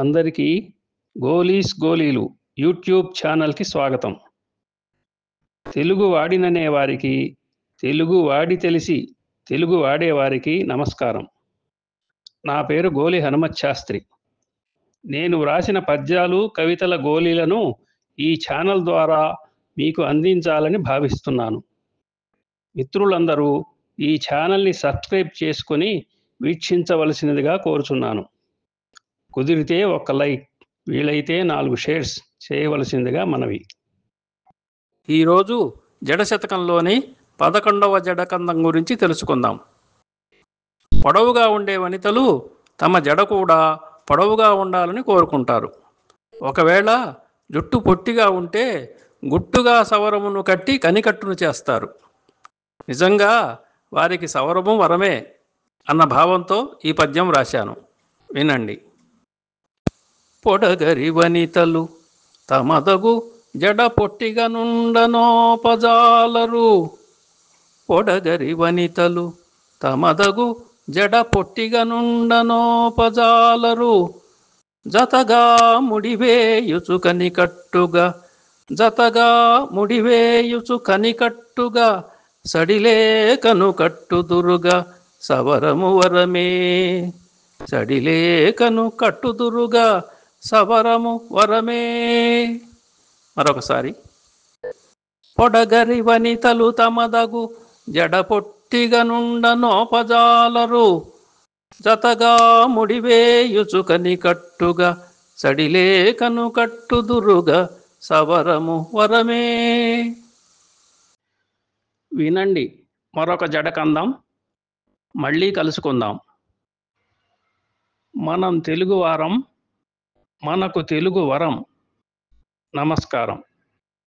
అందరికీ గోలీస్ గోలీలు యూట్యూబ్ ఛానల్కి స్వాగతం. తెలుగు వాడిననే వారికి, తెలుగు వాడి తెలిసి తెలుగు వాడేవారికి నమస్కారం. నా పేరు గోలి హనుమత్ శాస్త్రి. నేను వ్రాసిన పద్యాలు, కవితల గోలీలను ఈ ఛానల్ ద్వారా మీకు అందించాలని భావిస్తున్నాను. మిత్రులందరూ ఈ ఛానల్ని సబ్స్క్రైబ్ చేసుకొని వీక్షించవలసినదిగా కోరుచున్నాను. కుదిరితే ఒక లైక్, వీలైతే 4 షేర్స్ చేయవలసిందిగా మనవి. ఈరోజు జడ శతకంలోని 11వ జడకందం గురించి తెలుసుకుందాం. పొడవుగా ఉండే వనితలు తమ జడ కూడా పొడవుగా ఉండాలని కోరుకుంటారు. ఒకవేళ జుట్టు పొట్టిగా ఉంటే గుట్టుగా సవరమును కట్టి కనికట్టును చేస్తారు. నిజంగా వారికి సవరము వరమే అన్న భావంతో ఈ పద్యం రాశాను, వినండి. పొడగరి వనితలు తమదగు జడ పొట్టిగా నుండనోపజాలరు. పొడగరి వనితలు తమదగు జడ పొట్టిగా నుండనోపజాలరు. జతగా ముడివేయుచు కనికట్టుగా, జతగా ముడివేయుచు కనికట్టుగా, సడిలేకను కట్టుదురుగా సవరము వరమే. సడిలేకను కట్టుదురుగా సవరము వరమే. మరొకసారి. పొడగరి వనితలు తమదగు జడ పొట్టిగా నుండనోపజాలరు. జతగా ముడివేయుచు కనికట్టుగా, సడిలేకను కట్టుదురుగా సవరము వరమే. వినండి మరొక జడకందం. మళ్ళీ కలుసుకుందాం. మనం తెలుగువారం, మనకు తెలుగు వరం. నమస్కారం.